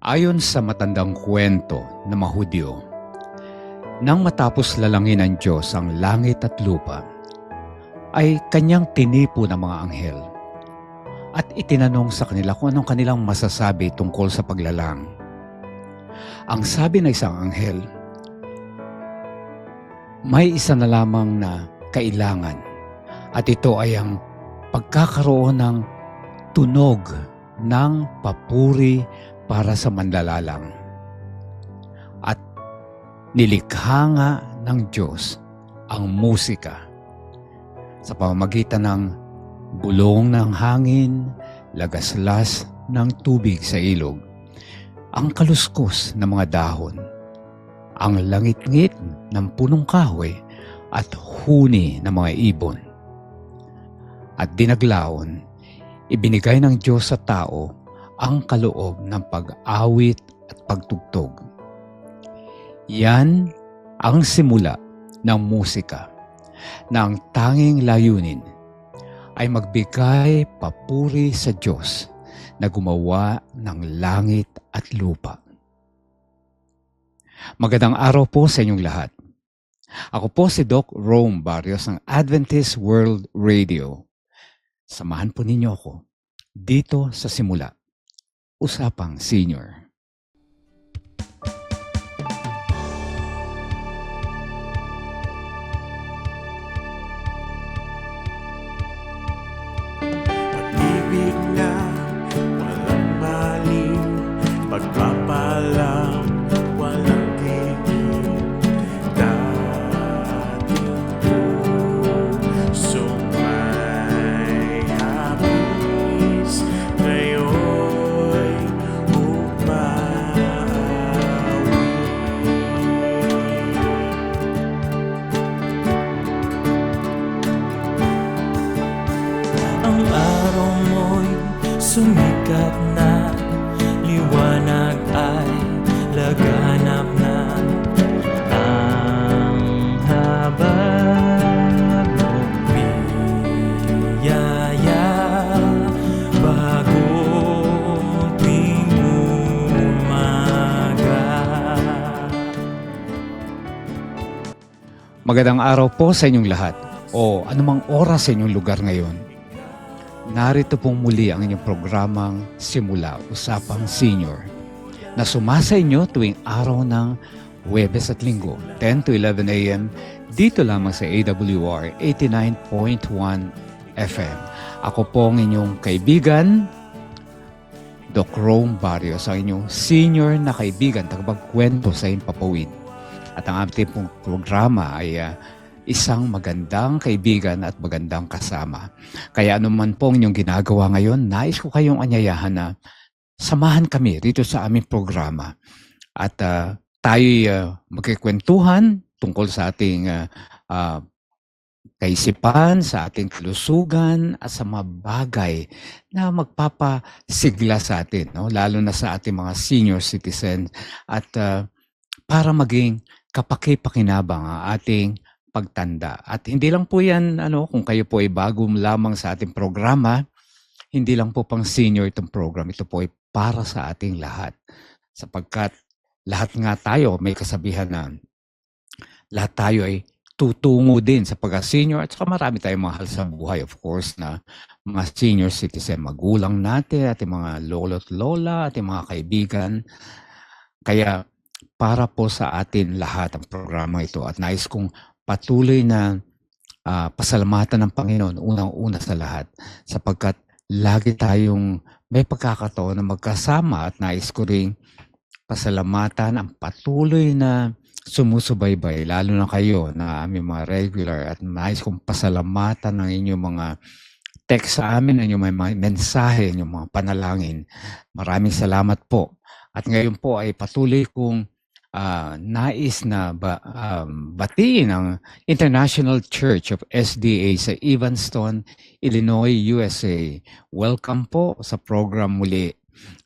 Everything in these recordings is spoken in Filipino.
Ayon sa matandang kwento ng mga Hudyo, nang matapos lalangin ng Diyos ang langit at lupa, ay kanyang tinipo ng mga anghel at itinanong sa kanila kung anong kanilang masasabi tungkol sa paglalang. Ang sabi ng isang anghel, may isa na lamang na kailangan at ito ay ang pagkakaroon ng tunog ng papuri para sa manlalalang. At nilikha nga ng Diyos ang musika sa pamamagitan ng bulong ng hangin, lagaslas ng tubig sa ilog, ang kaluskos ng mga dahon, ang langit-ngit ng punong kahoy at huni ng mga ibon. At dinaglaon, ibinigay ng Diyos sa tao ang kaloob ng pag-awit at pagtugtog. Yan ang simula ng musika na ang tanging layunin ay magbigay papuri sa Diyos na gumawa ng langit at lupa. Magandang araw po sa inyong lahat. Ako po si Doc Rome Barrios ng Adventist World Radio. Samahan po ninyo ako dito sa simula, Usapang Senior. Pag-ibig na walang maliw, pagpapalang walang tigil, dating pusong may hapis, ngayon'y umawi. Ang araw mo'y sumikat na, liwanag ay laganap na. Ang habag mong biyaya, bagong tuwing umaga. Magandang araw po sa inyong lahat o anumang oras sa inyong lugar ngayon. Narito pong muli ang inyong programang Simula, Usapang Senior na sumasa inyo tuwing araw ng Huwebes at Linggo, 10 to 11 a.m. dito lamang sa AWR 89.1 FM. Ako po ang inyong kaibigan, Doc Rome Barrios, ang inyong senior na kaibigan, tagapagkwento sa Himpapawid. At ang ating pong programa ay isang magandang kaibigan at magandang kasama. Kaya anuman po ang inyong ginagawa ngayon, nais ko kayong anyayahan na samahan kami rito sa aming programa. At tayo'y magkikwentuhan tungkol sa ating kaisipan, sa ating kalusugan, at sa mga bagay na magpapasigla sa atin, no? Lalo na sa ating mga senior citizens. At para maging kapaki-pakinabang ang ating pagtanda. At hindi lang po yan, kung kayo po ay bago lamang sa ating programa, hindi lang po pang senior itong program. Ito po ay para sa ating lahat. Sapagkat lahat nga tayo, may kasabihan na lahat tayo ay tutungo din sa pagka-senior at saka marami tayong mahal sa buhay. Of course na mga senior citizen, magulang natin, ating mga lolo't lola, ating mga kaibigan. Kaya para po sa atin lahat ang programa ito at nais kong patuloy na pasalamatan ng Panginoon unang-una sa lahat sapagkat lagi tayong may pagkakataon na magkasama at nais ko ring pasalamatan ang patuloy na sumusubaybay, lalo na kayo na aming mga regular at nais kong pasalamatan ng inyong mga text sa amin, ang inyong mga mensahe, inyong mga panalangin. Maraming salamat po. At ngayon po ay patuloy kong nais na batiin ang International Church of SDA sa Evanston, Illinois, USA. Welcome po sa program muli.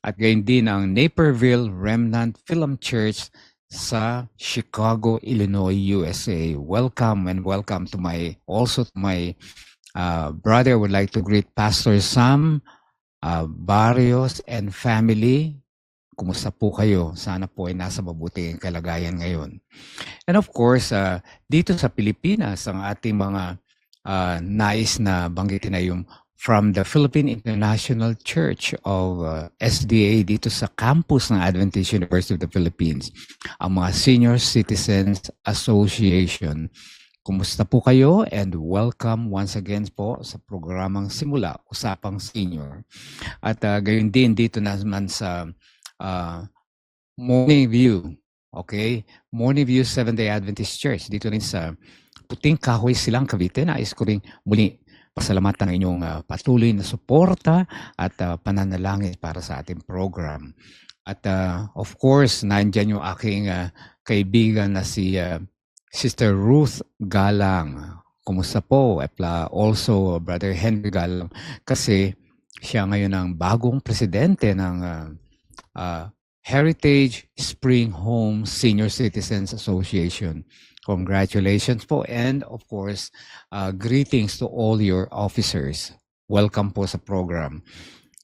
At gayon din ang Naperville Remnant Film Church sa Chicago, Illinois, USA. Welcome and welcome to my brother. I would like to greet Pastor Sam Barrios and family kumusta po kayo? Sana po ay nasa mabuting kalagayan ngayon. And of course, dito sa Pilipinas, ang ating mga nais na banggitin ay yung from the Philippine International Church of SDA dito sa campus ng Adventist University of the Philippines, ang mga Senior Citizens Association. Kumusta po kayo and welcome once again po sa programang Simula, Usapang Senior. At gayon din dito naman sa Morning View, okay? Morning View Seventh-day Adventist Church, dito rin sa Puting Kahoy, Silang, Cavite. Nais ko rin muli pasalamatan ng inyong patuloy na suporta at pananalangin para sa ating program. At of course, nandyan yung aking kaibigan na si Sister Ruth Galang. Kumusta po? Also, Brother Henry Galang, kasi siya ngayon ang bagong presidente ng Heritage Spring Home Senior Citizens Association. Congratulations po, and of course, greetings to all your officers. Welcome po sa program.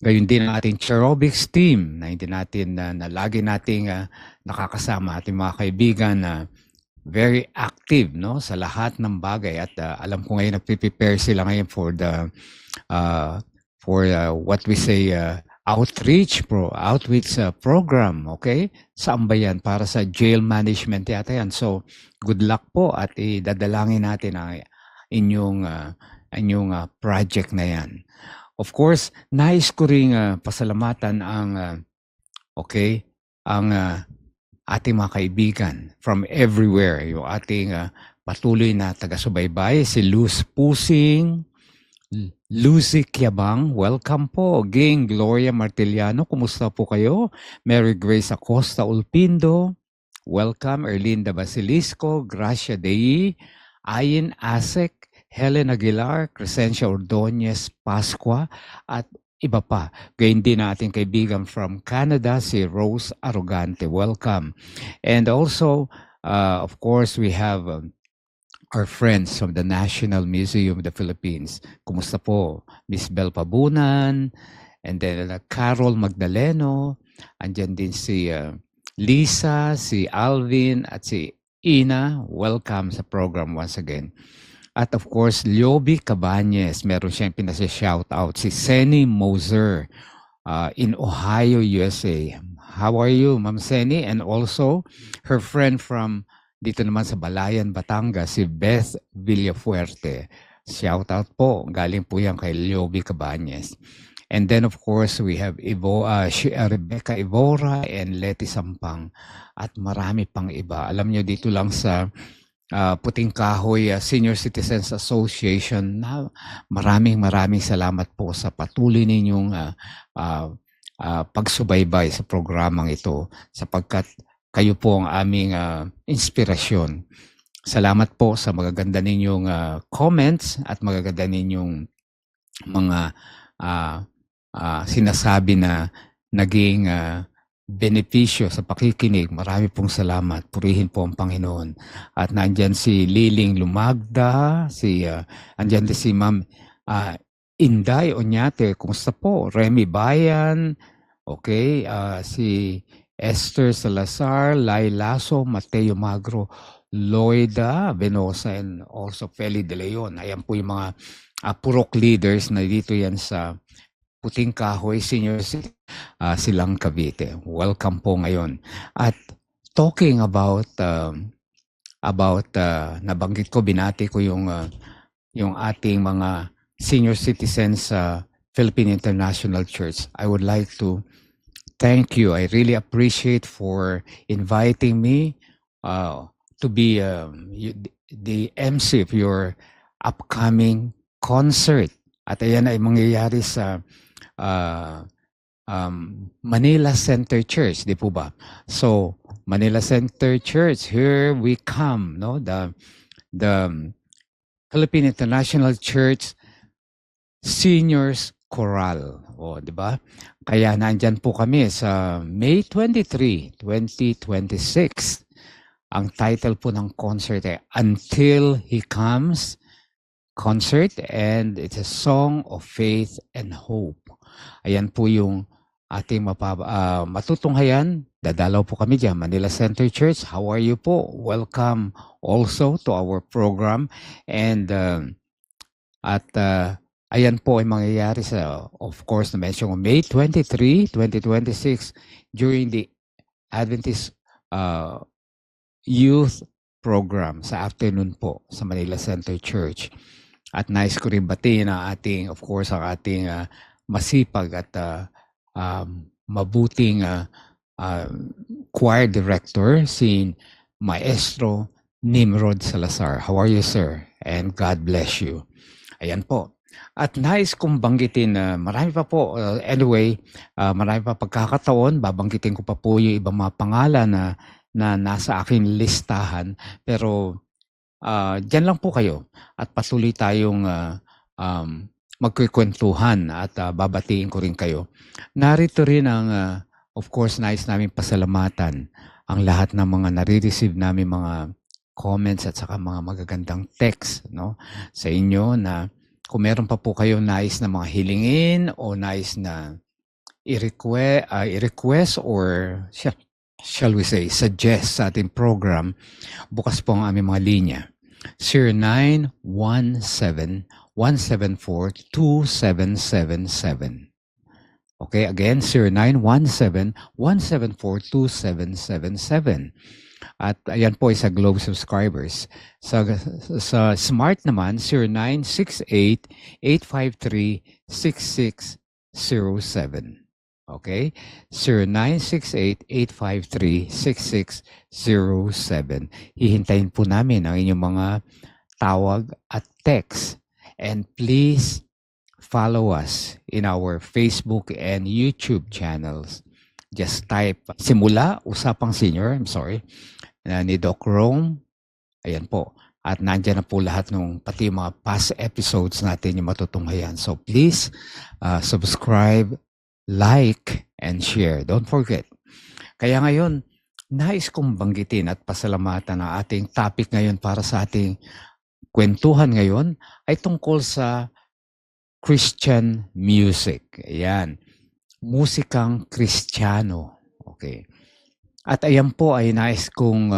Gayon din ang ating Cherobics team na hindi natin na lagi nating nakakasama, ating mga kaibigan na very active, no, sa lahat ng bagay, at alam ko ngayon nagpe-prepare sila ngayon for the what we say outreach program, okay? Sa Ambayan para sa jail management yata yan. So, good luck po at idadalangin natin ang inyong project na yan. Of course, nais ko ring pasalamatan ang ating mga kaibigan from everywhere. Yung ating patuloy na taga-subaybay, si Luz Pusing, Lucy Kiabang, welcome po. Ging Gloria Martiliano, kumusta po kayo? Mary Grace Acosta Ulpindo, welcome. Erlinda Basilisco, Gracia Dei, Ayin Asek, Helen Aguilar, Crescencia Ordonez Pascua, at iba pa. Gayun din ating kaibigan from Canada, si Rose Arrogante, welcome. And also, of course, we have our friends from the National Museum of the Philippines. Kumusta po? Miss Bel Pabunan, and then Carol Magdaleno, andyan din si Lisa, si Alvin, at si Ina. Welcome sa program once again. At of course, Lioby Cabañez, meron siyang pinasa-shoutout. Si Seni Moser in Ohio, USA. How are you, Ma'am Seni? And also, her friend from dito naman sa Balayan, Batangas, si Beth Villafuerte. Shout out po. Galing po yan kay Lioby Cabañez. And then of course, we have Rebecca Ivora and Leti Sampang. At marami pang iba. Alam nyo, dito lang sa Puting Kahoy Senior Citizens Association, na maraming salamat po sa patuloy ninyong pagsubaybay sa programang ito, sapagkat kayo po ang aming inspirasyon. Salamat po sa magaganda ninyong comments at magaganda ninyong mga sinasabi na naging benepisyo sa pakikinig. Marami pong salamat. Purihin po ang Panginoon. At nandyan si Liling Lumagda, andyan din si Ma'am Inday Oñate. Kumusta po? Remy Bayan, okay, si Esther Salazar, Lai Lasso, Mateo Magro, Loida Venosa, and also Feli De Leon. Ayan po yung mga purok leaders na dito yan sa Puting Kahoy Senior Silang Cavite. Welcome po ngayon. At talking about nabanggit ko, binati ko yung ating mga senior citizens sa Philippine International Church. I would like to thank you. I really appreciate for inviting me to be the MC of your upcoming concert. At ayan ay mangyayari sa Manila Center Church, di po ba? So, Manila Center Church, here we come, no? The Philippine International Church Seniors Choral, di ba? Kaya nandyan po kami sa May 23, 2026. Ang title po ng concert ay Until He Comes Concert, and it's a song of faith and hope. Ayan po yung ating matutunghayan. Dadalaw po kami diyan, Manila Center Church. How are you po? Welcome also to our program. And ayan po ay mangyayari sa, of course, na-mention ko, May 23, 2026 during the Adventist Youth Program sa afternoon po sa Manila Center Church. At nais ko rin batiin ang ating, of course, ang ating masipag at mabuting choir director, si Maestro Nimrod Salazar. How are you, sir? And God bless you. Ayan po. At nais kong banggitin na marami pa po. Anyway, marami pa pagkakataon. Babanggitin ko pa po yung ibang mga pangalan na nasa aking listahan. Pero dyan lang po kayo. At patuloy tayong magkikwentuhan at babatiin ko rin kayo. Narito rin ang, of course, nais namin pasalamatan ang lahat ng mga nare-receive namin mga comments at saka mga magagandang text, no, sa inyo na kung meron pa po kayong nais na mga hilingin o nais na i-request or shall we say, suggest sa ating program, bukas po ang aming mga linya. 0917-174-2777. Okay, again, 0917-174-2777. At ayan po ay sa Globe subscribers. Sa Smart naman, 0968-853-6607. Okay? 0968-853-6607. Hihintayin po namin ang inyong mga tawag at text. And please follow us in our Facebook and YouTube channels. Just type Simula Usapang Senior, I'm sorry, ni Doc Rome. Ayan po. At nandyan na po lahat ng pati mga past episodes natin yung matutunghayan. So please subscribe, like, and share. Don't forget. Kaya ngayon, nais kong banggitin at pasalamatan ang ating topic ngayon para sa ating kwentuhan ngayon ay tungkol sa Christian music. Ayan. Musikang Kristiyano. Okay. At ayan po ay nais kong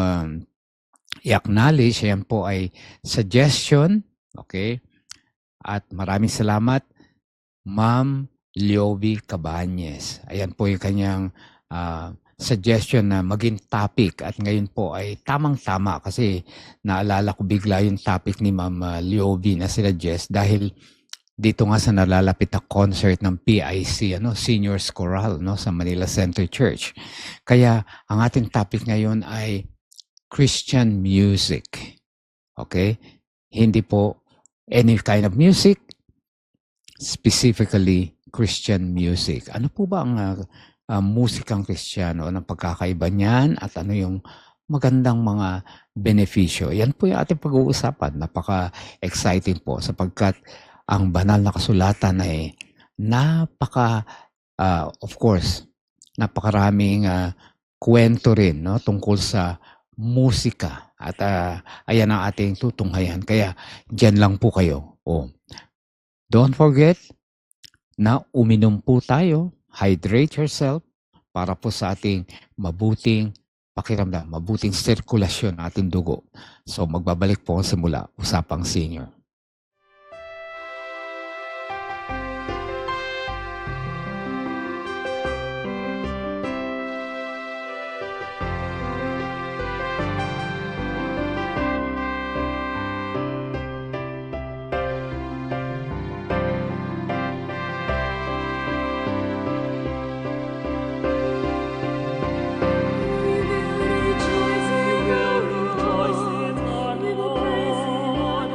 i-acknowledge. Ayan po ay suggestion. Okay. At maraming salamat, Ma'am Lioby Cabañez. Ayan po yung kanyang suggestion na maging topic. At ngayon po ay tamang-tama kasi naalala ko bigla yung topic ni Ma'am Lioby na sinuggest dahil dito nga sa nalalapit na concert ng PIC, Seniors Choral, sa Manila Center Church. Kaya ang ating topic ngayon ay Christian music. Okay? Hindi po any kind of music, specifically Christian music. Ano po ba ang musikang Kristiyano? Anong pagkakaiba niyan at ano yung magandang mga benepisyo? Yan po yung ating pag-uusapan. Napaka-exciting po sapagkat ang banal na kasulatan ay of course, napakaraming kwento rin tungkol sa musika. At ayan ang ating tutunghayan. Kaya dyan lang po kayo. Don't forget na uminom po tayo. Hydrate yourself para po sa ating mabuting pakiramdam, mabuting sirkulasyon ng ating dugo. So magbabalik po simula Usapang Senior. Rejoice in the Lord,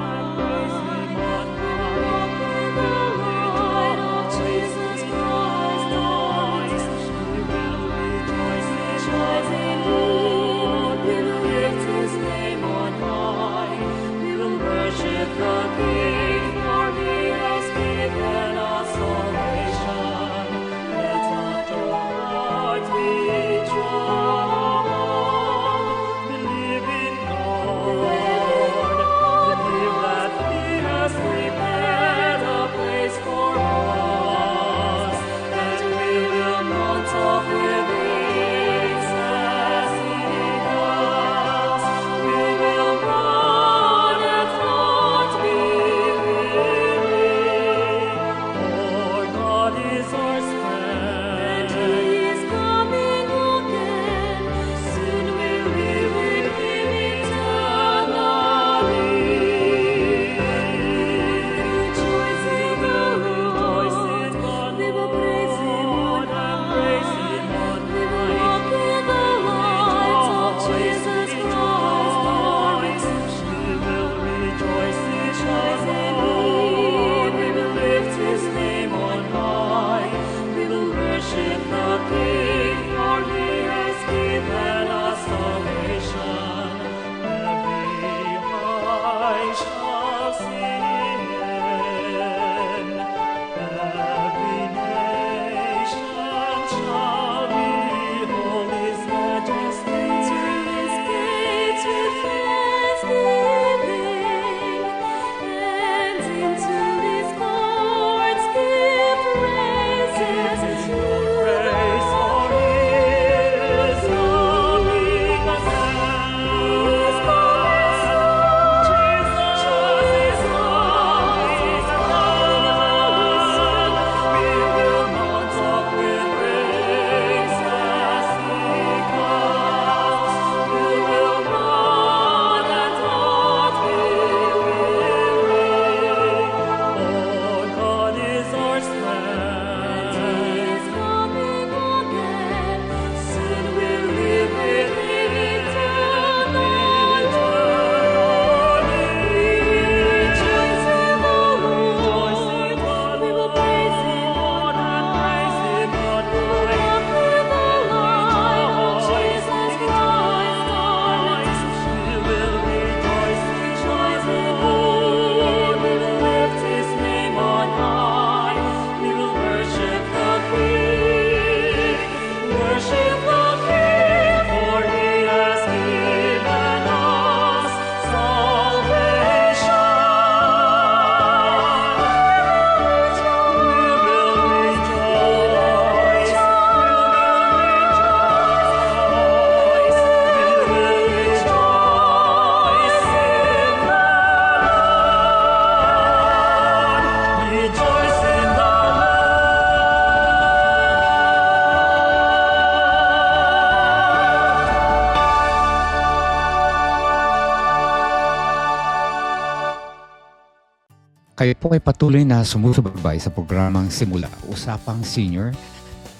ay patuloy na sumusubaybay sa programang Simula, Usapang Senior,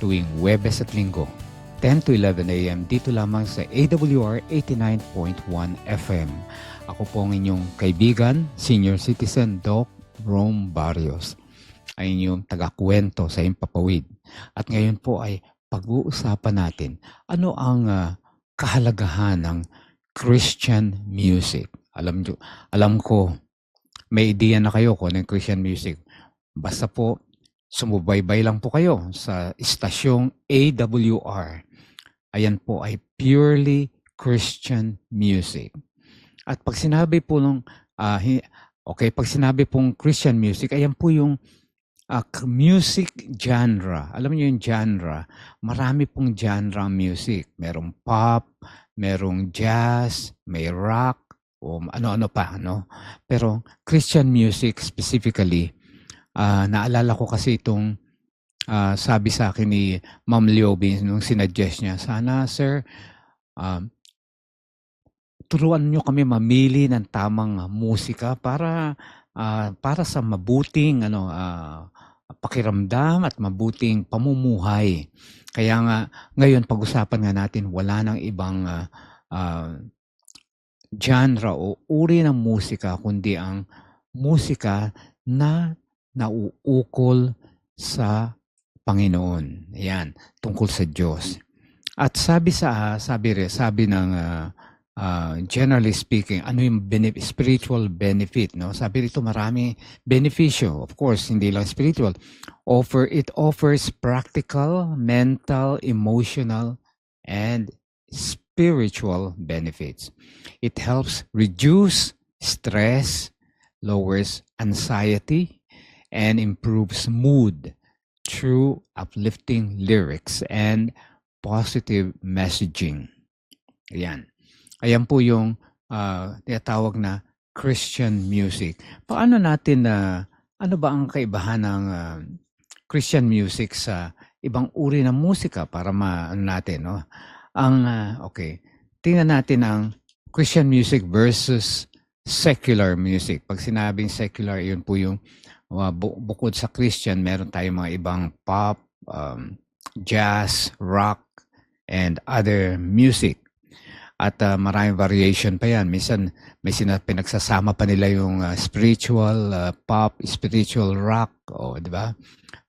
tuwing Huwebes at Linggo, 10 to 11 a.m. dito lamang sa AWR 89.1 FM. Ako po ang inyong kaibigan, Senior Citizen Doc Rome Barrios, ay inyong tagakwento sa Impapawid. At ngayon po ay pag-uusapan natin ano ang kahalagahan ng Christian music. Alam ko, may idea na kayo kung ano yung Christian music. Basta po, sumubaybay lang po kayo sa istasyong AWR. Ayan po ay purely Christian music. At pag sinabi po pag sinabi pong Christian music, ayan po yung music genre. Alam niyo yung genre, marami pong genre ang music. Merong pop, merong jazz, may rock, o ano-ano pa, no? Pero Christian music specifically, naalala ko kasi itong sabi sa akin ni Ma'am Liobi nung sinuggest niya, sana sir, turuan niyo kami mamili ng tamang musika para sa mabuting pakiramdam at mabuting pamumuhay. Kaya nga ngayon pag-usapan nga natin, wala nang ibang genre o uri ng musika kundi ang musika na nauukol sa Panginoon. Ayan, tungkol sa Diyos. At sabi ng generally speaking, ano yung spiritual benefit, no? Sabi rito marami benepisyo. Of course, hindi lang spiritual. It offers practical, mental, emotional, and spiritual benefits. It helps reduce stress, lowers anxiety, and improves mood through uplifting lyrics and positive messaging. Ayan po yung tinatawag na Christian music. Paano natin ano ba ang kaibahan ng Christian music sa ibang uri ng musika para natin, no? Tingnan natin ang Christian music versus secular music. Pag sinabing secular, yun po yung bukod sa Christian, meron tayong mga ibang pop, jazz, rock, and other music. At maraming variation pa yan. Minsan may pinagsasama pa nila yung spiritual pop, spiritual rock, di ba?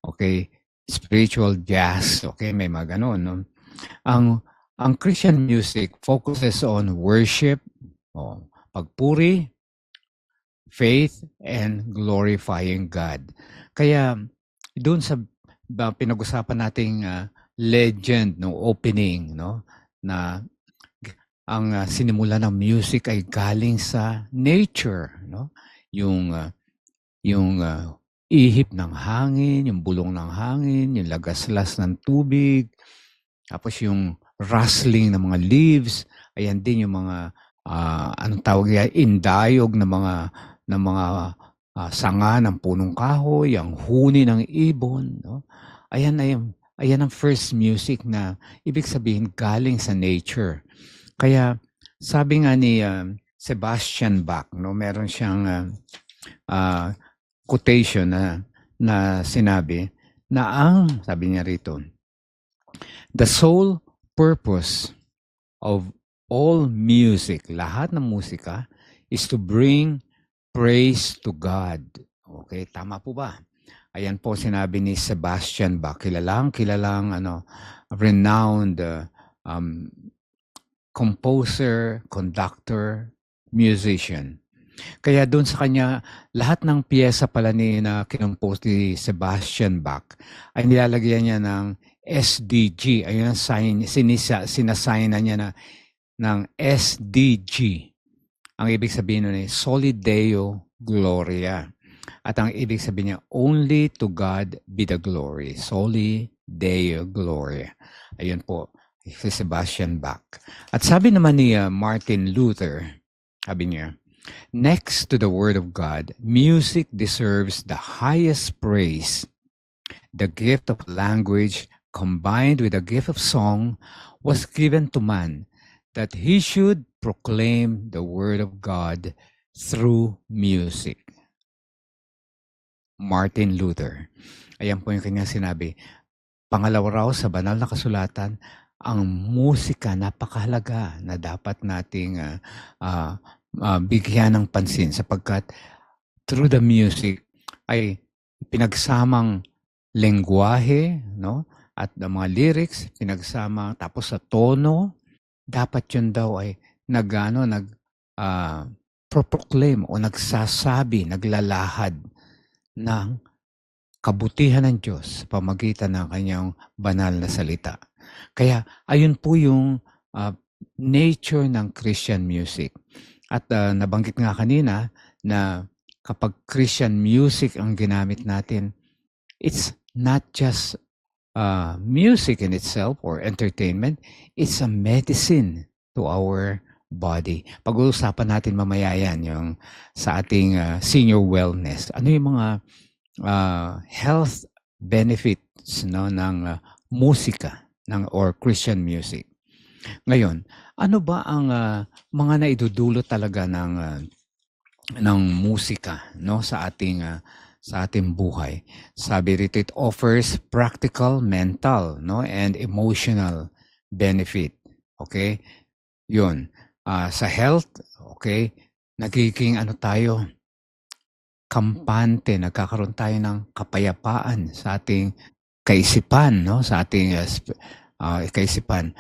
Okay, spiritual jazz, okay, may mga ganun, no? Ang Christian music focuses on worship, pagpuri, faith, and glorifying God. Kaya doon sa pinag-usapan nating legend no opening, no, na ang sinimula ng music ay galing sa nature, no? Yung ihip ng hangin, yung bulong ng hangin, yung lagaslas ng tubig, tapos yung rustling ng mga leaves, ayan din yung mga anong tawag yan, indayog ng mga sanga ng punong kahoy, ang huni ng ibon, no? Ayan ang first music na ibig sabihin galing sa nature. Kaya sabi nga ni Sebastian Bach, no, meron siyang quotation na sinabi na sabi niya rito, the sole purpose of all music, lahat ng musika, is to bring praise to God. Okay, tama po ba? Ayan po sinabi ni Sebastian Bach, kilalang renowned composer, conductor, musician. Kaya doon sa kanya, lahat ng piyesa pala na kinompose ni Sebastian Bach ay nilalagyan niya ng SDG. Ayun ang sinasign na niya ng SDG. Ang ibig sabihin nun ay Soli Deo Gloria. At ang ibig sabihin niya, only to God be the glory. Soli Deo Gloria. Ayun po, si Sebastian Bach. At sabi naman ni Martin Luther, sabi niya, next to the Word of God, music deserves the highest praise. The gift of language combined with the gift of song was given to man that he should proclaim the Word of God through music. Martin Luther. Ayan po yung kanyang sinabi. Pangalawa raw sa banal na kasulatan, ang musika napakahalaga na dapat nating bigyan ng pansin sapagkat through the music ay pinagsamang lengguwahe, no? At ang mga lyrics, pinagsama tapos sa tono, dapat yun daw ay proclaim o nagsasabi, naglalahad ng kabutihan ng Diyos sa pamagitan ng kanyang banal na salita. Kaya ayun po yung nature ng Christian music. At nabanggit nga kanina na kapag Christian music ang ginamit natin, it's not just music in itself or entertainment, it's a medicine to our body. Pag-uusapan natin mamaya yan, yung sa ating senior wellness. Ano yung mga health benefits, no, ng musika or Christian music. Ngayon, ano ba ang mga naidudulot talaga ng musika, no, sa ating buhay? Sabi rito, it offers practical, mental, no, and emotional benefit. Okay? Yun. Sa health, okay, nagiging tayo, kampante, nagkakaroon tayo ng kapayapaan sa ating kaisipan, no? Sa ating kaisipan.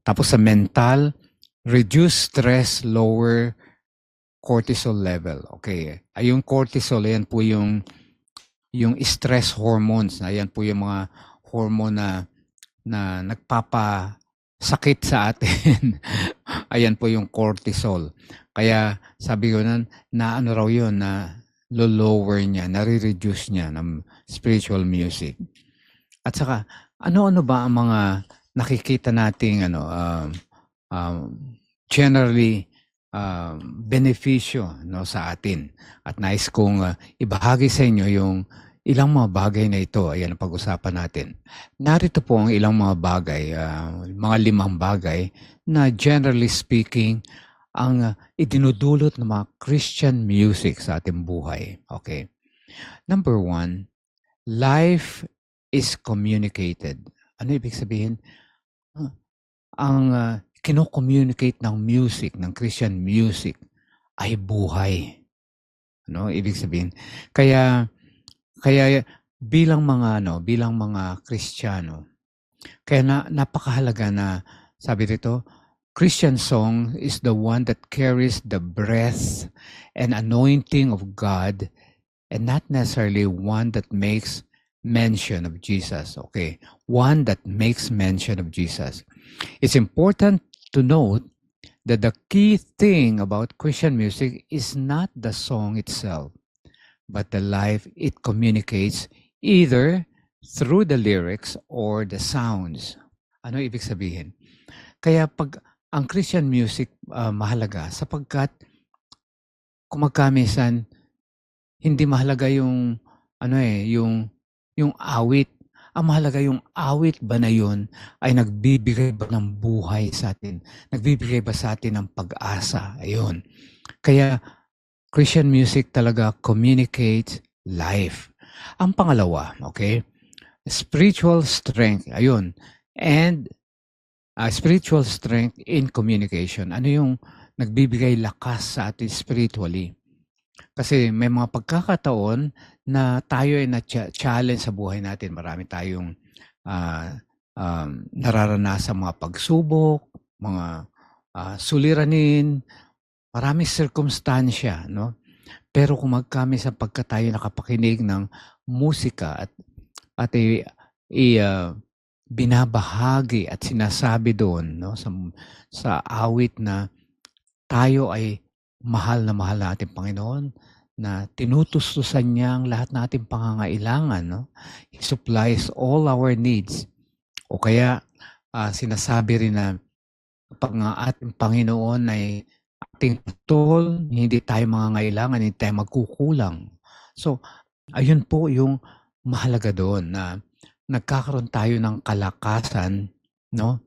Tapos sa mental, reduce stress, lower cortisol level. Okay. Yung cortisol, ayan po yung stress hormones. Ayan po yung mga hormone na nagpapasakit sa atin. Ayan po yung cortisol. Kaya sabi ko na ano raw yun, na lower niya, nare-reduce niya ng spiritual music. At saka, ano-ano ba ang mga nakikita nating generally benepisyo, no, sa atin? At nais kong ibahagi sa inyo yung ilang mga bagay na ito. Ayan ang pag-usapan natin. Narito po ang ilang mga bagay, mga 5 bagay na generally speaking, ang idinudulot ng mga Christian music sa ating buhay. Okay. Number 1, life is communicated. Ano ibig sabihin? Ang kino-communicate ng music, ng Christian music, ay buhay. Ano ibig sabihin? Kaya bilang mga Kristiyano, kaya napakahalaga na, sabi rito, Christian song is the one that carries the breath and anointing of God and not necessarily one that makes mention of Jesus. Okay, one that makes mention of Jesus. It's important to note that the key thing about Christian music is not the song itself, but the life it communicates either through the lyrics or the sounds. Ano ibig sabihin? Kaya pag ang Christian music mahalaga sapagkat kumagkamisan hindi mahalaga yung yung awit. Ang mahalaga yung awit ba na yun ay nagbibigay ba ng buhay sa atin? Nagbibigay ba sa atin ng pag-asa? Ayun. Kaya Christian music talaga communicates life. Ang pangalawa, okay? Spiritual strength. Ayun. And spiritual strength in communication. Ano yung nagbibigay lakas sa atin spiritually? Kasi may mga pagkakataon na tayo ay na-challenge sa buhay natin. Marami tayong nararanasan mga pagsubok, mga suliranin, maraming circumstansya, no? Pero kung magkami sa pagka tayo nakapakinig ng musika at binabahagi at sinasabi doon, no, sa awit na tayo ay mahal na ating Panginoon, na tinutustusan niya ang lahat nating pangangailangan, no? He supplies all our needs. O kaya sinasabi rin na pag ang ating Panginoon ay ating tol, hindi tayo mangangailangan, hindi tayo magkukulang. So, ayun po yung mahalaga doon, na nagkakaroon tayo ng kalakasan, no?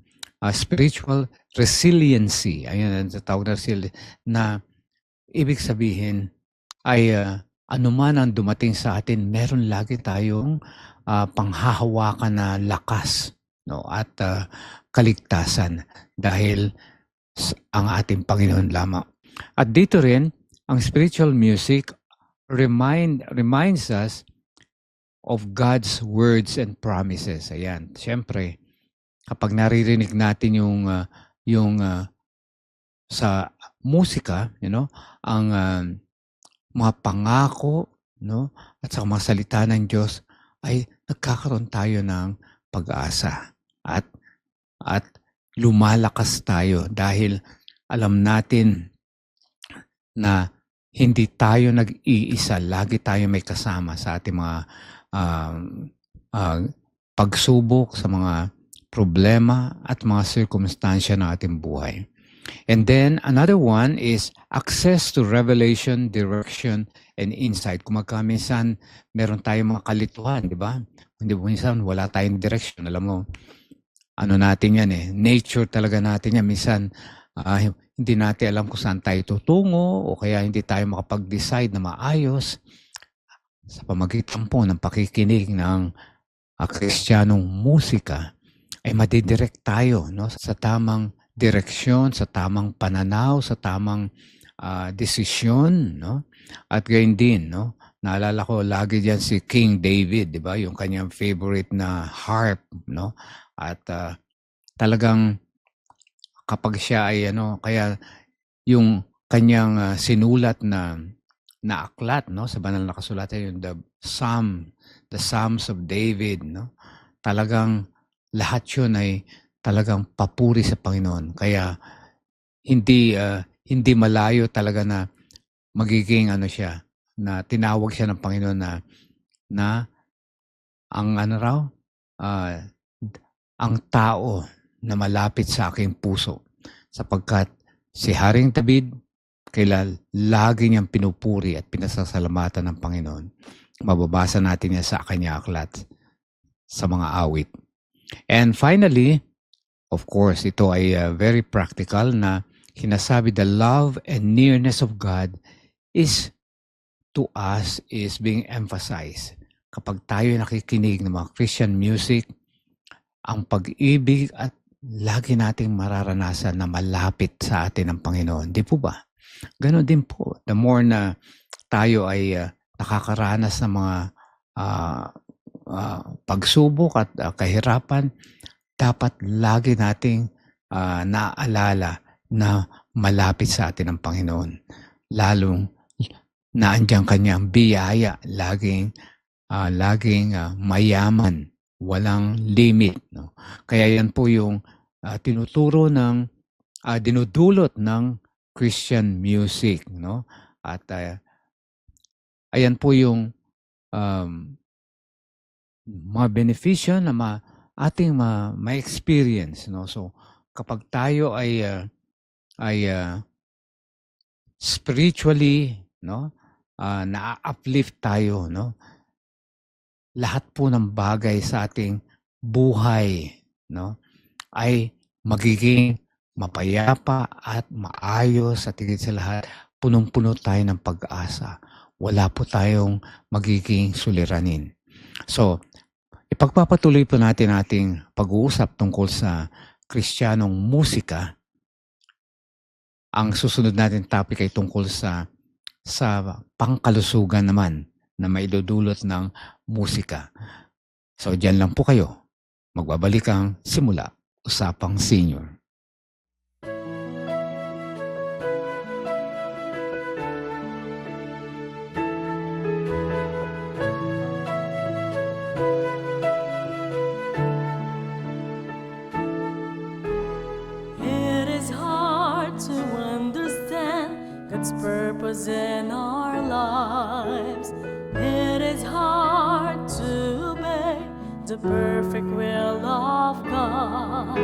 Spiritual resiliency. Ayun ang tawag na ibig sabihin ay anuman ang dumating sa atin, meron lagi tayong panghahawakan na lakas, no? At kaligtasan dahil ang ating Panginoon lamang. At dito rin, ang spiritual music reminds us of God's words and promises. Ayan, siyempre, kapag naririnig natin yung sa musika, ang mga pangako, no, at sa mga salita ng Diyos, ay nagkakaroon tayo ng pag-asa at lumalakas tayo dahil alam natin na hindi tayo nag-iisa, lagi tayo may kasama sa ating mga pagsubok, sa mga problema at mga sirkumstansya ng ating buhay. And then another one is access to revelation, direction, and insight. Kung minsan meron tayong mga kalituhan, di ba? Hindi minsan wala tayong direction. Alam mo, ano natin yan nature talaga natin yan. Minsan hindi natin alam kung saan tayo tutungo o kaya hindi tayo makapag-decide na maayos. Sa pamagitan po ng pakikinig ng Kristiyanong musika ay madidirect tayo, no, sa tamang direksyon, sa tamang pananaw, sa tamang desisyon, no? At gayon din, no? Naalala ko lagi diyan si King David, 'di ba? Yung kanyang favorite na harp, no? At talagang kapag siya ay kaya yung kanyang sinulat na aklat, no, sa banal na kasulatan, yung the Psalms of David, no? Talagang lahat 'yun ay talagang papuri sa Panginoon. Kaya hindi malayo talaga na magiging siya, na tinawag siya ng Panginoon na ang ang tao na malapit sa aking puso, sapagkat si Haring David lagi niyang pinupuri at pinasasalamatan ng Panginoon. Mababasa natin yan sa kanya aklat, sa mga awit. And finally, of course, ito ay very practical na sinasabi, the love and nearness of God is to us is being emphasized. Kapag tayo nakikinig ng mga Christian music, ang pag-ibig at lagi nating mararanasan na malapit sa atin ang Panginoon. Di po ba? Ganon din po. The more na tayo ay nakakaranas ng mga pagsubok at kahirapan, dapat lagi nating naaalala na malapit sa atin ang Panginoon. Lalong naandyan kanyang biyaya, laging mayaman, walang limit, no? Kaya yan po yung tinuturo ng dinudulot ng Christian music, no? At ayan po yung mga benepisyo na ating ma-experience, no? So kapag tayo ay spiritually, no, na-uplift tayo, no? Lahat po ng bagay sa ating buhay, no, ay magiging mapayapa at maayos, at higit sa lahat, punong-puno tayo ng pag-asa. Wala po tayong magiging suliranin. So, ipagpapatuloy po natin ating pag-uusap tungkol sa Kristiyanong musika. Ang susunod natin topic ay tungkol sa pangkalusugan naman na maidudulot ng musika. So, dyan lang po kayo. Magbabalik ang simula, Usapang Senior. It is hard to understand God's purpose in our lives. It is hard to obey the perfect will of God.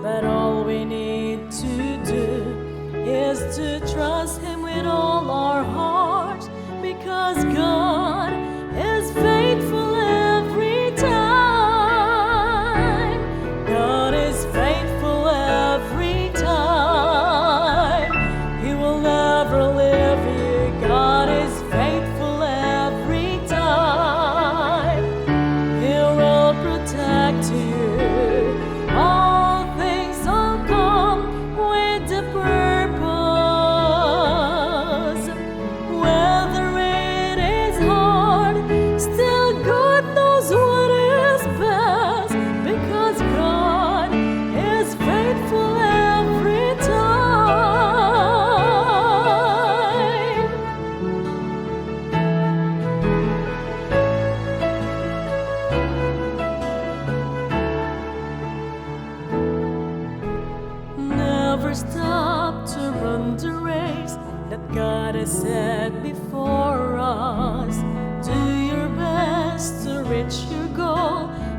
But all we need to do is to trust Him with all our hearts, because God is faithful every time. God is faithful every time. He will never leave you. God is faithful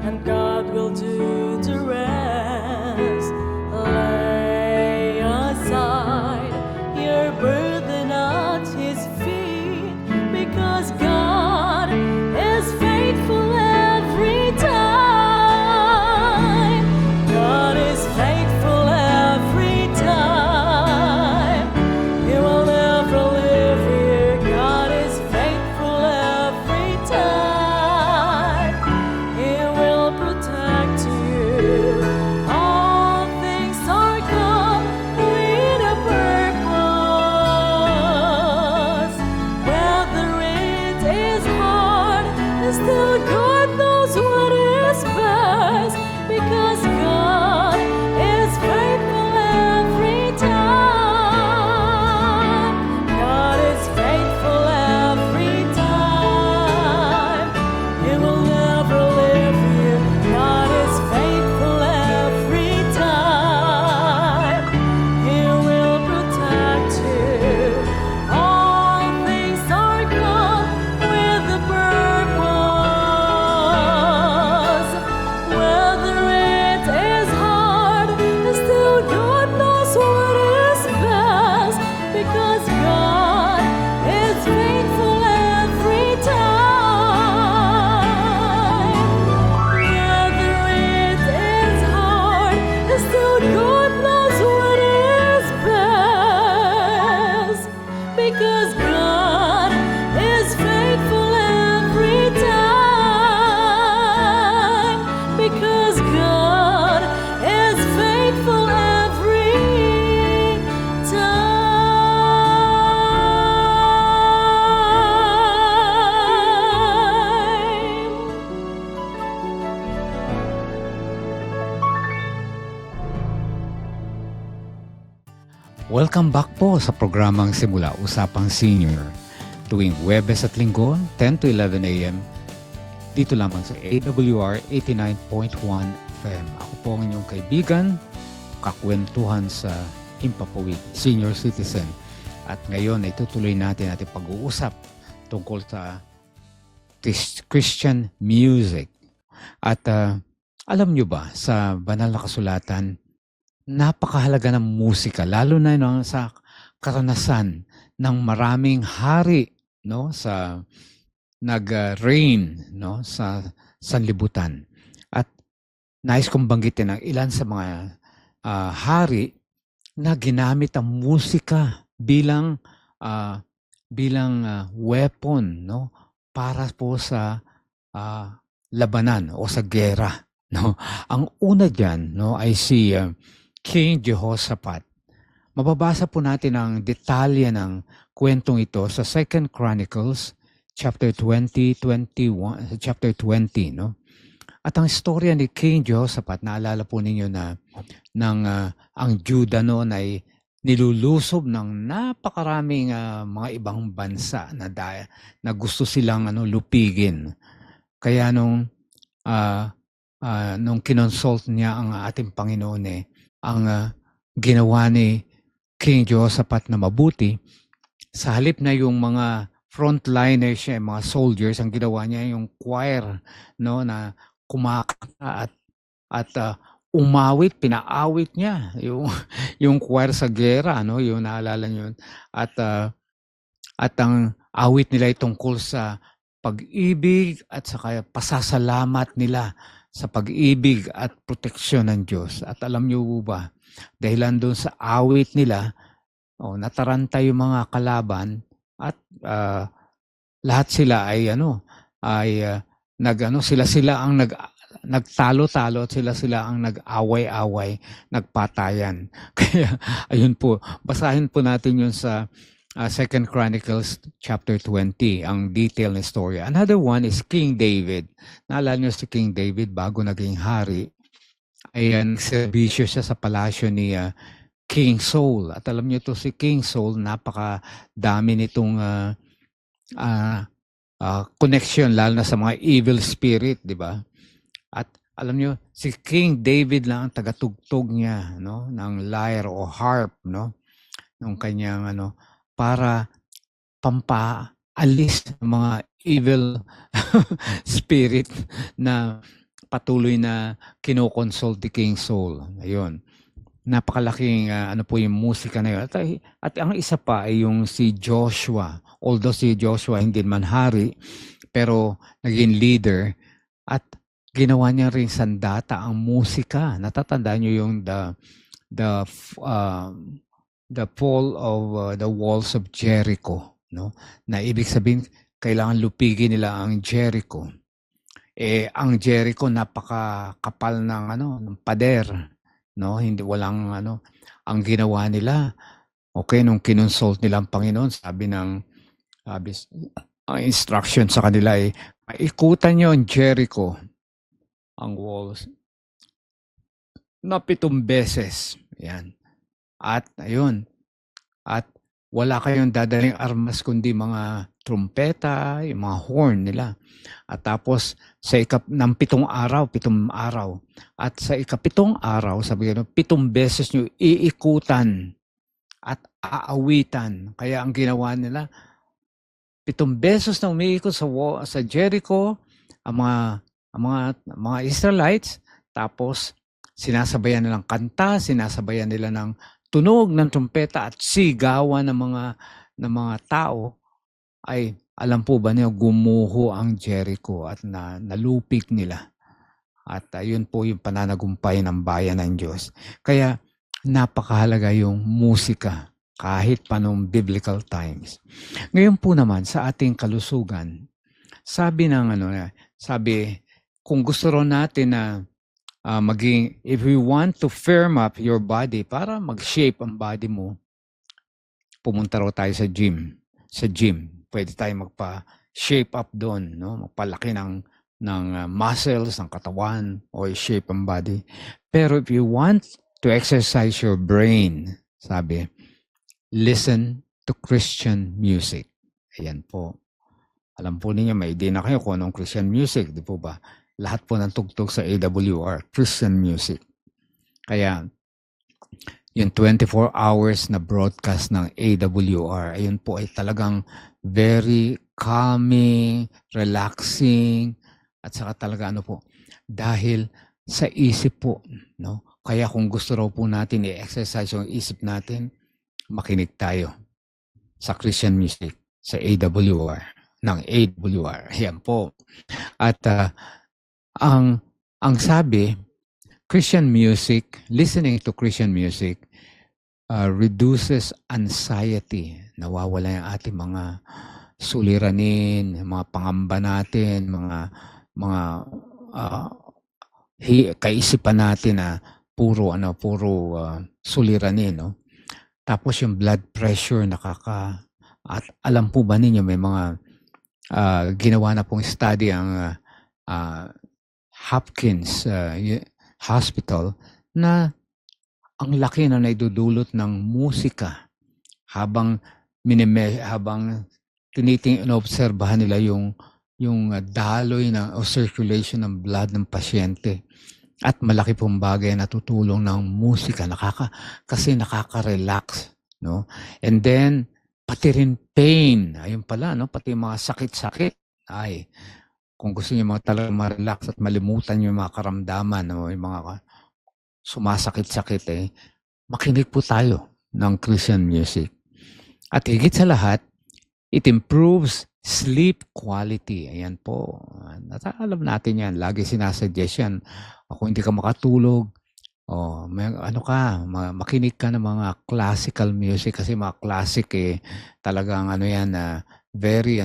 and God will do the rest. Lay aside your burden at His feet, because God is faithful every time. God is faithful every time. He will never leave you. God is faithful every time. He will protect you. All things are come with a purpose. Whether it is hard, still God knows what is best, because God is faithful every time. God is faithful every time. He will never leave you. God is faithful every time. He will protect you. All things are come with a purpose. Whether it is hard, still God knows what is best, because God is faithful every time. Whether it is hard, still God knows what is best, because God is faithful every time. Because God is faithful every time. Welcome back po sa programang Simula Usapang Senior. Tuwing Huwebes at Linggo, 10 to 11 a.m. Dito lamang sa AWR 89.1 FM. Ako po ang inyong kaibigan, kakwentuhan sa Himpapawid, Senior Citizen. At ngayon ay tutuloy natin ating pag-uusap tungkol sa Christian music. At alam nyo ba, sa banal na kasulatan, napakahalaga ng musika, lalo na sa karanasan ng maraming hari, no, sa nag-reign, no, sa sanlibutan. At nais kong banggitin ang ilan sa mga hari na ginamit ang musika bilang weapon, no, para po sa labanan o sa gera, no. Ang una diyan, no, ay si King Jehoshaphat. Mababasa po natin ang detalye ng kwentong ito sa 2 Chronicles chapter 20, chapter 20, no? At ang istorya ni King Jehoshaphat, naalala po ninyo na ang Juda noon ay nilulusob ng napakaraming mga ibang bansa na gusto silang lupigin. Kaya nung kinonsult niya ang ating Panginoon, ang ginawa ni King Jehoshaphat na mabuti, sa halip na yung mga frontliners siya, mga soldiers, ang ginawa niya yung choir, no, na kumakanta at umawit, pinaawit niya yung choir sa gera, no, yung naalala niyo. At ang awit nila ay tungkol sa pag-ibig at saka pasasalamat nila sa pag-ibig at proteksyon ng Diyos. At alam niyo ba, dahilan doon sa awit nila, nataranta yung mga kalaban at lahat sila ay sila ang nagtalo-talo at sila ang nag-away-away, nagpatayan. Kaya ayun po, basahin po natin yun sa 2 Chronicles chapter 20, ang detail na story. Another one is King David. Naalala niyo si King David bago naging hari, ay nagserbisyo siya sa palasyo ni King Saul. At alam niyo to si King Saul, napakadami nitong connection, lalo na sa mga evil spirit, di ba? At alam niyo, si King David lang ang tagatugtog niya, no, ng lyre o harp, no, ng kanyang para pampaalis ng mga evil spirit na patuloy na kinokonsult ni King Saul. Ayun. Napakalaking ano po yung musika na yun. At ang isa pa ay yung si Joshua. Although si Joshua hindi man hari, pero naging leader at ginawa niya rin sandata ang musika. Natatandaan niyo yung the fall of the walls of Jericho, no? Na ibig sabihin kailangan lupigin nila ang Jericho. Ang Jericho napakakapal ng ng pader, no? Hindi walang ang ginawa nila. Okay, nung kinonsult nila ang Panginoon, ang instruction sa kanila ay ikutan niyo ang Jericho, ang walls na 7 beses. Yan. At ayun. At wala kayong dadaling armas kundi mga trumpeta, yung mga horn nila. At tapos sa ng 7 araw. At sa ika-7 araw, sabi ko, 7 beses nyo iikutan at aawitan. Kaya ang ginawa nila, 7 beses na umiikot sa Jericho, ang mga Israelites, tapos sinasabayan nilang kanta, sinasabayan nila ng tunog ng trumpeta at sigawan ng mga tao, ay alam po ba niyo gumuho ang Jericho at nalupig nila. At yun po yung pananagumpay ng bayan ng Diyos. Kaya napakahalaga yung musika kahit pa nung biblical times. Ngayon po naman sa ating kalusugan, sabi kung gusto rin natin na if we want to firm up your body para mag-shape ang body mo, pumunta raw tayo sa gym. Sa gym, pwede tayo magpa-shape up doon, no? Magpalaki ng muscles ng katawan o shape ang body. Pero if you want to exercise your brain, sabi, listen to Christian music. Ayan po. Alam po ninyo, may idea na kayo kung anong Christian music, di po ba? Lahat po ng tugtog sa AWR, Christian music. Kaya, yung 24 hours na broadcast ng AWR, ayun po ay talagang very calming, relaxing, at saka talaga dahil sa isip po, no? Kaya kung gusto raw po natin i-exercise yung isip natin, makinig tayo sa Christian music, sa AWR, ng AWR. Ayan po. At ang sabi, Christian music, listening to Christian music reduces anxiety. Nawawala yung ating mga suliranin, mga pangamba natin, mga kaisipan natin na puro suliranin, no? Tapos yung blood pressure at alam po ba ninyo may mga ginawa na pong study ang Hopkins Hospital na ang laki na naidudulot ng musika habang inobserbahan nila yung daloy o circulation ng blood ng pasyente. At malaki pong bagay na tutulong ng musika kasi nakaka-relax, no? And then pati rin pain, ayun pala, no? Pati mga sakit-sakit, kung gusto niyo talagang ma-relax at malimutan yung mga karamdaman, no? Yung mga sumasakit-sakit, makinig po tayo ng Christian music. At higit sa lahat, it improves sleep quality. Ayan po. Alam natin yan. Lagi sinasuggest yan. Kung hindi ka makatulog, makinig ka ng mga classical music kasi mga classic talagang very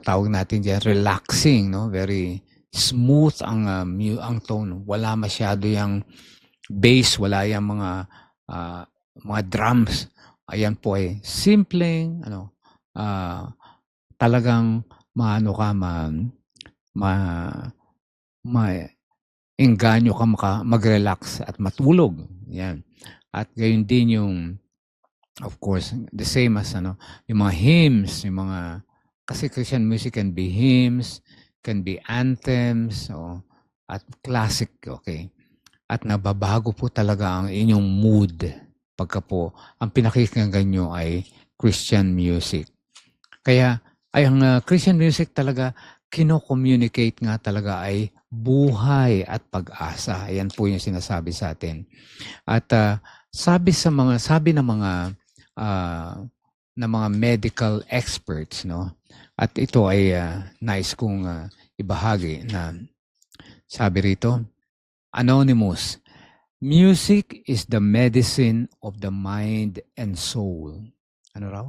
tawag natin diyan, relaxing, no? Very smooth ang tone. Wala masyado yung bass, wala yung mga drums. Ayan po simpleng talagang engganyo ka mag-relax at matulog. Yan. At gayon din yung, of course, the same as yung mga hymns, kasi Christian music can be hymns, can be anthems, at classic, okay. At nababago po talaga ang inyong mood pagka po ang pinakikinggan nyo ay Christian music. Kaya ang Christian music talaga kino-communicate nga talaga ay buhay at pag-asa. Ayan po yung sinasabi sa atin. At sabi ng mga medical experts, no? At ito ay nais kong ibahagi na sabi rito, Anonymous, music is the medicine of the mind and soul. Ano raw?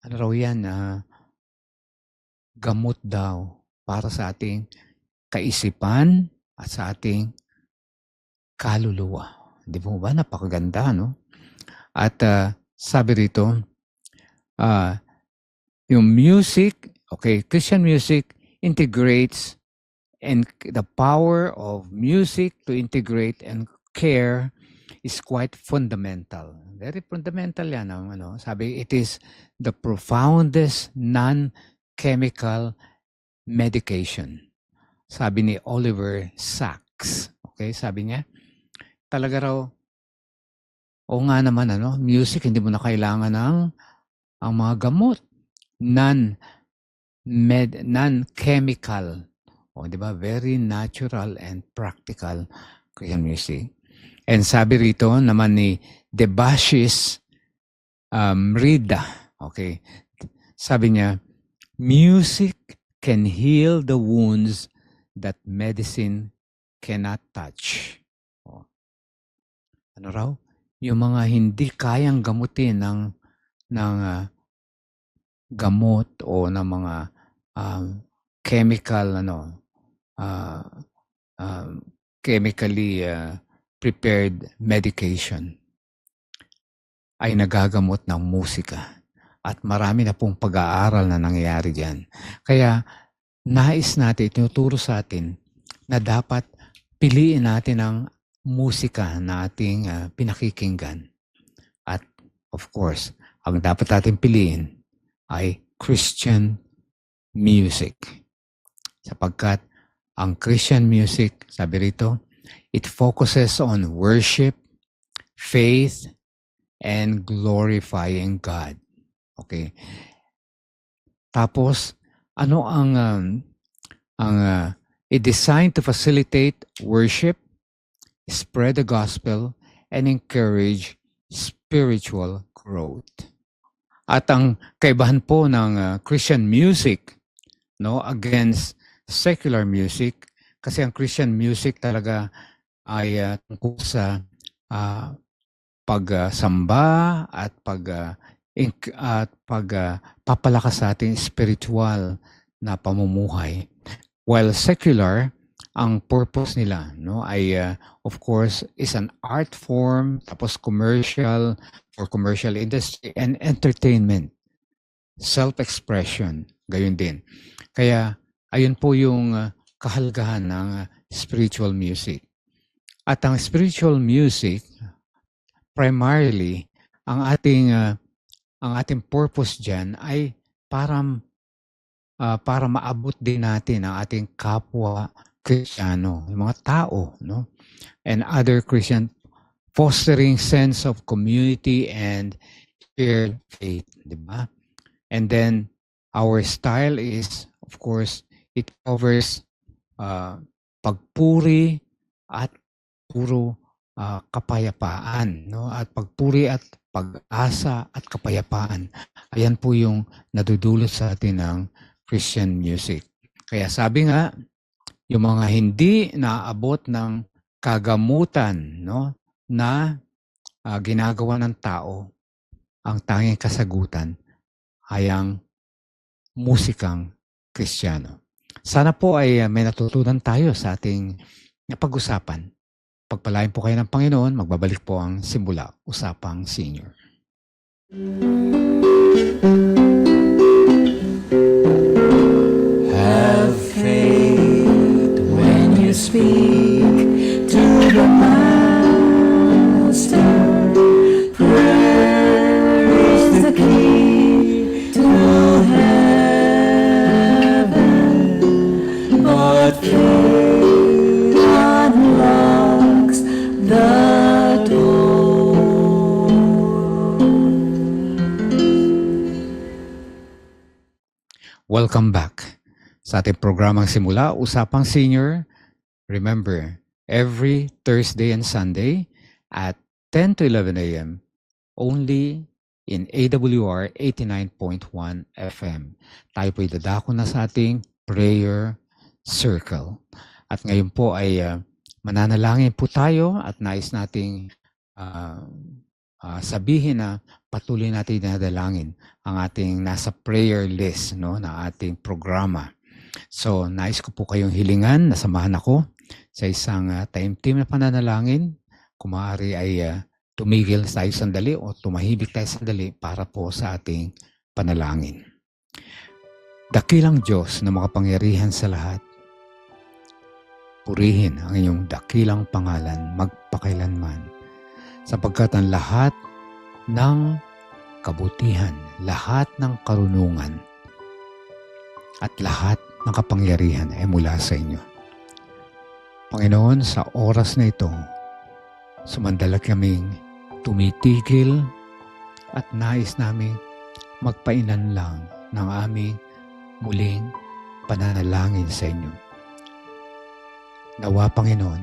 Ano raw yan? Gamot daw para sa ating kaisipan at sa ating kaluluwa. Di po ba? Napakaganda, no? At sabi rito, yung music, okay, Christian music integrates and the power of music to integrate and care is quite fundamental. Very fundamental yan. Sabi, it is the profoundest non-chemical medication. Sabi ni Oliver Sacks. Okay, sabi niya, talaga raw, o nga naman, music, hindi mo na kailangan ng ang mga gamot. Non-chemical. O, di ba? Very natural and practical Christian music. And sabi rito naman ni Debashis Mrida, okay, sabi niya, music can heal the wounds that medicine cannot touch. O, ano raw? Yung mga hindi kayang gamutin ng gamot o ng mga chemical chemically prepared medication ay nagagamot ng musika. At marami na pong pag-aaral na nangyayari diyan. Kaya nais natin, tinuturo sa atin na dapat piliin natin ang musika na ating pinakikinggan. At of course, ang dapat natin piliin ay Christian music. Sapagkat ang Christian music, sabi rito, it focuses on worship, faith, and glorifying God. Okay. Tapos, ano it designed to facilitate worship, spread the gospel, and encourage spiritual growth. At ang kaibahan po ng Christian music, against secular music, kasi ang Christian music talaga ay tungkol sa pagsamba at pagpapalakas sa ating spiritual na pamumuhay. While secular, ang purpose nila ay of course is an art form, tapos commercial, for commercial industry, and entertainment, self-expression, gayon din. Kaya ayun po yung kahalagahan ng spiritual music. At ang spiritual music, primarily, ang ating purpose diyan ay para maabot din natin ang ating kapwa Kristiyano, yung mga tao, and other Christian, fostering sense of community and shared faith, di ba? And then our style is, of course, it covers pagpuri at puro kapayapaan, at pagpuri at pag-asa at kapayapaan. Ayan po yung nadudulot sa atin ng Christian music. Kaya sabi nga, yung mga hindi naaabot ng kagamutan, na ginagawa ng tao, ang tanging kasagutan ay ang musikang Kristiyano. Sana po ay may natutunan tayo sa ating pag-usapan. Pagpalain po kayo ng Panginoon, magbabalik po ang Simula Usapang Senior. Have faith when you speak to the Master. Prayer is the key to heaven, but faith unlocks the door. Welcome back. Sa ating programang simula, Usapang Senior, remember, every Thursday and Sunday at 10 to 11 a.m. only in AWR 89.1 FM. Tayo po'y dadako na sa ating prayer circle. At ngayon po ay mananalangin po tayo at nais nating sabihin na patuloy natin dinadalangin ang ating nasa prayer list, no, na ating programa. So, nais ko po kayong hilingan na samahan ako sa isang taimtim na pananalangin. Kung maaari ay tumigil tayo sandali o tumahimik tayo sandali para po sa ating panalangin. Dakilang Diyos na makapangyarihan sa lahat, purihin ang inyong dakilang pangalan magpakailanman, sapagkat ang lahat ng kabutihan, lahat ng karunungan, at lahat ng kapangyarihan ay mula sa inyo. Panginoon, sa oras na ito, sumandala kaming tumitigil at nais naming magpainan lang ng aming muling pananalangin sa inyo. Nawa, Panginoon,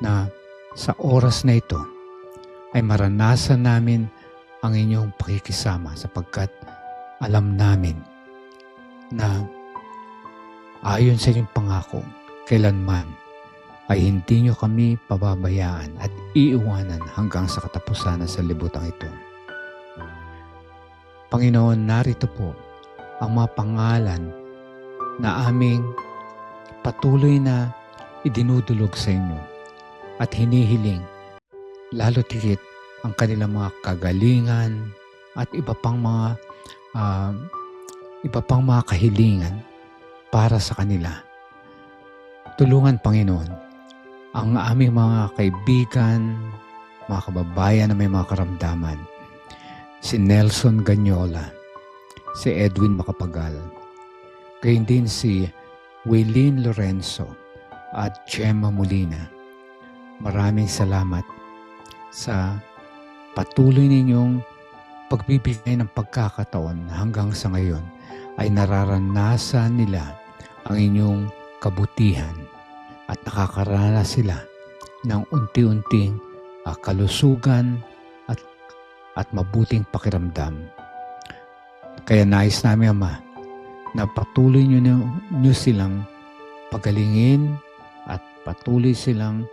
na sa oras na ito ay maranasan namin ang inyong pakikisama sapagkat alam namin na ayon sa inyong pangako, kailanman ay hindi nyo kami pababayaan at iiwanan hanggang sa katapusan sa libutang ito. Panginoon, narito po ang mga pangalan na aming patuloy na idinudulog sa inyo at hinihiling lalo tigit ang kanilang mga kagalingan at iba pang mga kahilingan para sa kanila. Tulungan, Panginoon, ang aming mga kaibigan, mga kababayan na may mga karamdaman, si Nelson Ganyola, si Edwin Macapagal, gayon din si Waylene Lorenzo at Gemma Molina. Maraming salamat sa patuloy ninyong pagbibigay ng pagkakataon hanggang sa ngayon ay nararanasan nila ang inyong kabutihan at nakakaranas sila ng unti-unting kalusugan at mabuting pakiramdam. Kaya nais namin, Ama, na patuloy nyo silang pagalingin at patuloy silang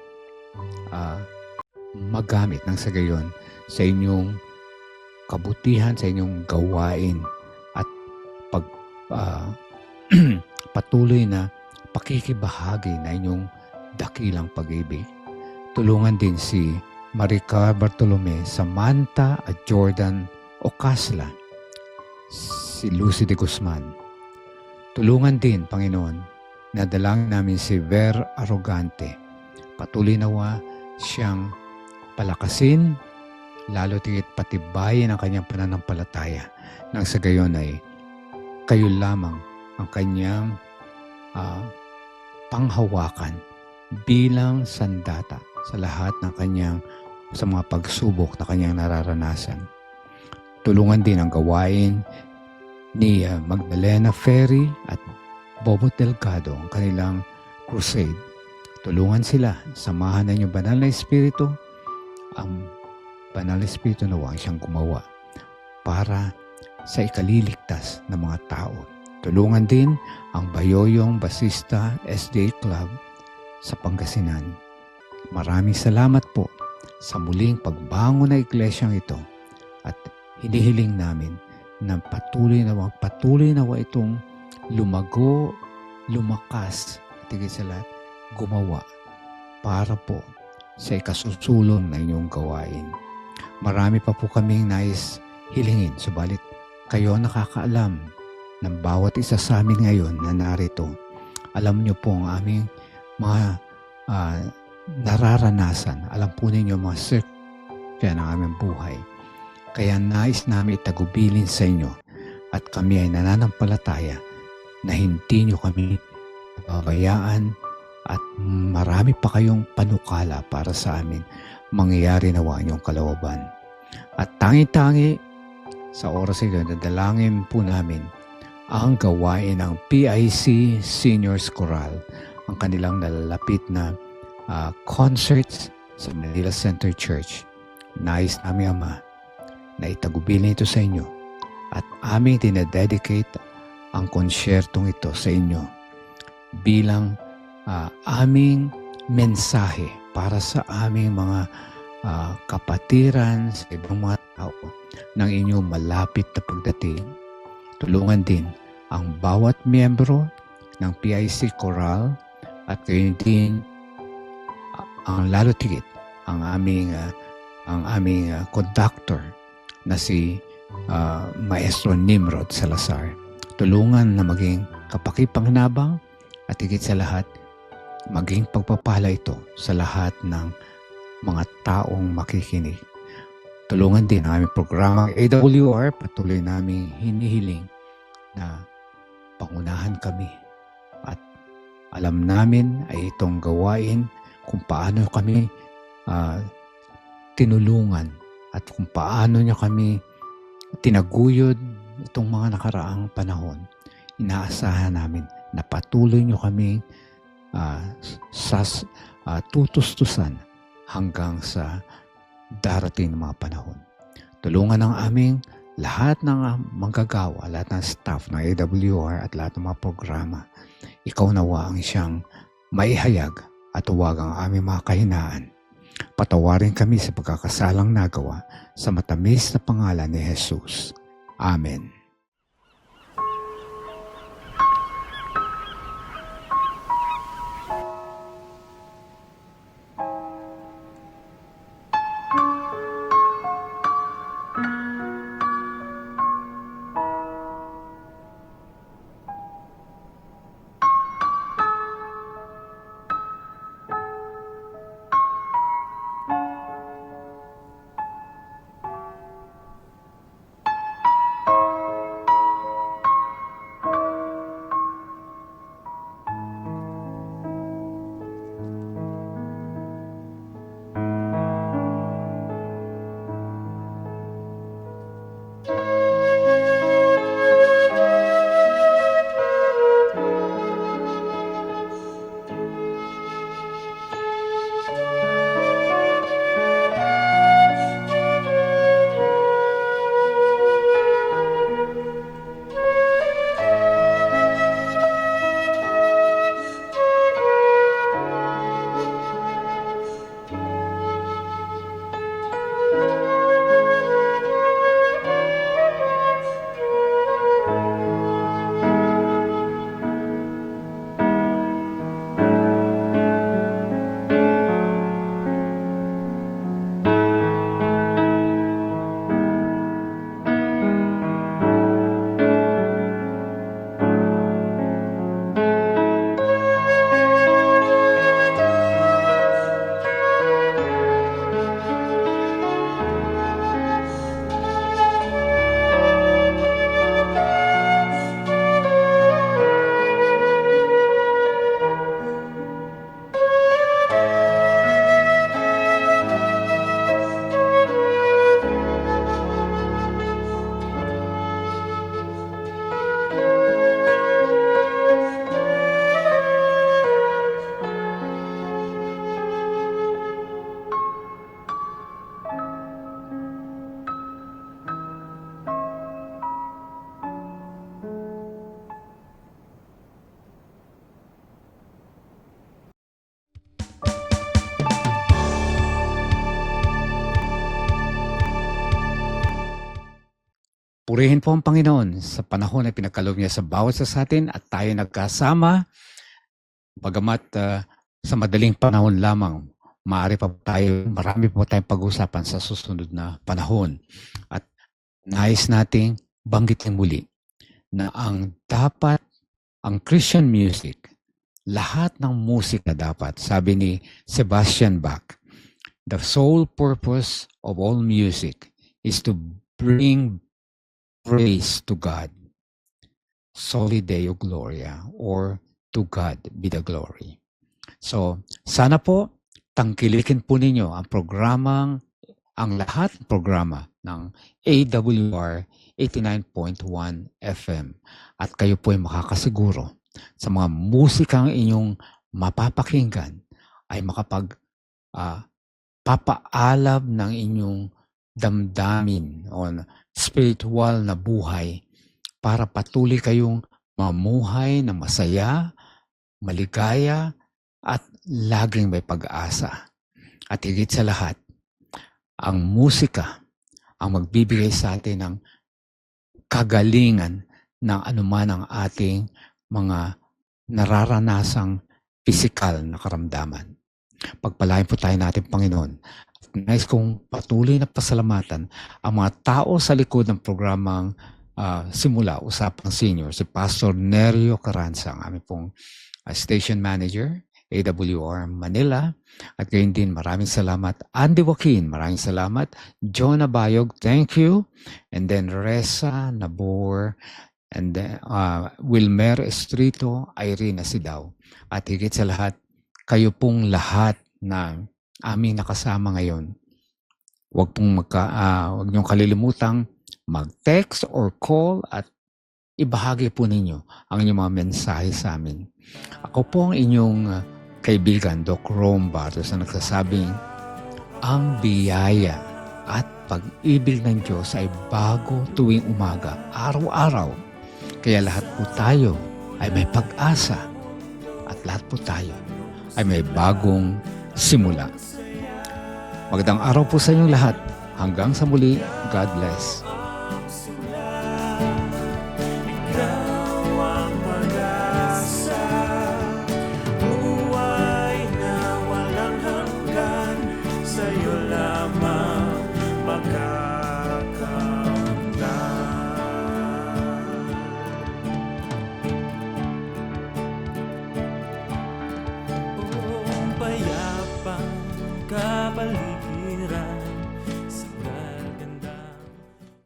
magamit ng sa gayon sa inyong kabutihan, sa inyong gawain at patuloy na pakikibahagi na inyong dakilang pag-ibig. Tulungan din si Maricar Bartolome, Samantha at Jordan Ocasla, si Lucy de Guzman. Tulungan din, Panginoon, na dalangin namin si Ver Arrogante. Patuloy nawa siyang palakasin, lalo tigit patibayin ang kanyang pananampalataya nang sa gayon ay kayo lamang ang kanyang panghawakan bilang sandata sa lahat ng sa mga pagsubok na kanyang nararanasan. Tulungan din ang gawain ni Magdalena Ferry at Bobo Delgado, ang kanilang crusade. Tulungan sila, samahan na inyong banal na espiritu, ang banal na espiritu na huwag siyang gumawa para sa ikaliligtas ng mga tao. Tulungan din ang Bayoyong Basista SDA Club sa Pangasinan. Maraming salamat po sa muling pagbangon na iglesyang ito at hinihiling namin na patuloy na itong lumago, lumakas at higit sa lahat, gumawa para po sa ikasusulong na inyong gawain. Marami pa po kaming nais hilingin, subalit kayo nakakaalam ng bawat isa sa amin ngayon na narito. Alam niyo po ang aming mga nararanasan. Alam po ninyo mga sirkya ng aming buhay. Kaya nais namin itagubilin sa inyo at kami ay nananampalataya na hindi nyo kami babayaan at marami pa kayong panukala para sa amin mangyayari nawa niyong kalawaban. At tangi-tangi sa oras ito, dadalangin po namin ang gawain ng PIC Seniors Choral, ang kanilang nalalapit na concerts sa Manila Center Church. Nais namin, Ama, na itagubilin ito sa inyo at aming dinededicate ang konsyertong ito sa inyo bilang aming mensahe para sa aming mga kapatiran sa ibang mga tao ng inyong malapit na pagdating. Tulungan din ang bawat miyembro ng PIC Choral at gayon din ang lalo tigit ang aming conductor na si Maestro Nimrod Salazar. Tulungan na maging kapakipanghinabang at higit sa lahat, maging pagpapala ito sa lahat ng mga taong makikinig. Tulungan din ang aming programang AWR, patuloy naming hinihiling na pangunahan kami at alam namin ay itong gawain kung paano kami tinulungan at kung paano niya kami tinaguyod itong mga nakaraang panahon. Inaasahan namin na patuloy niyo kami tutustusan hanggang sa darating na mga panahon. Tulungan ng aming lahat ng manggagawa, lahat ng staff ng AWR at lahat ng mga programa. Ikaw nawa ang siyang maihayag at huwag ang aming mga kahinaan. Patawarin kami sa pagkakasalang nagawa sa matamis na pangalan ni Jesus. Amen. Purihin po ang Panginoon sa panahon na pinagkaloob niya sa bawat sa atin at tayo nagkasama. Bagamat sa madaling panahon lamang, marami pa tayong pag-usapan sa susunod na panahon. At nais nating banggitin muli na ang Christian music, lahat ng musika dapat, sabi ni Sebastian Bach, the sole purpose of all music is to bring praise to God. Soli Deo Gloria, or to God be the glory. So, sana po tangkilikin po ninyo ang lahat ng programa ng AWR 89.1 FM. At kayo po ay makakasiguro sa mga musikang inyong mapapakinggan ay papaalab ng inyong damdamin o spiritual na buhay para patuloy kayong mamuhay na masaya, maligaya, at laging may pag-asa. At higit sa lahat, ang musika ang magbibigay sa atin ng kagalingan ng anuman ang ating mga nararanasang pisikal na karamdaman. Pagpalain po tayo natin, Panginoon. Nais kong patuloy na pasalamatan ang mga tao sa likod ng programang Simula, Usapang Senior, si Pastor Nerio Carranza, ang aming pong station manager, AWR Manila. At gayon din, maraming salamat. Andy Joaquin, maraming salamat. Jonah Bayog, thank you. And then Reza Nabor, and then Wilmer Estrito, Irene Asidaw. At higit sa lahat, kayo pong lahat na aming nakasama ngayon. Huwag niyong kalilimutang mag-text or call at ibahagi po ninyo ang inyong mga mensahe sa amin. Ako po ang inyong kaibigan, Doc Rome Bartos, na nagsasabing, ang biyaya at pag-ibig ng Diyos ay bago tuwing umaga, araw-araw. Kaya lahat po tayo ay may pag-asa at lahat po tayo ay may bagong simula. Magandang araw po sa inyong lahat. Hanggang sa muli, God bless.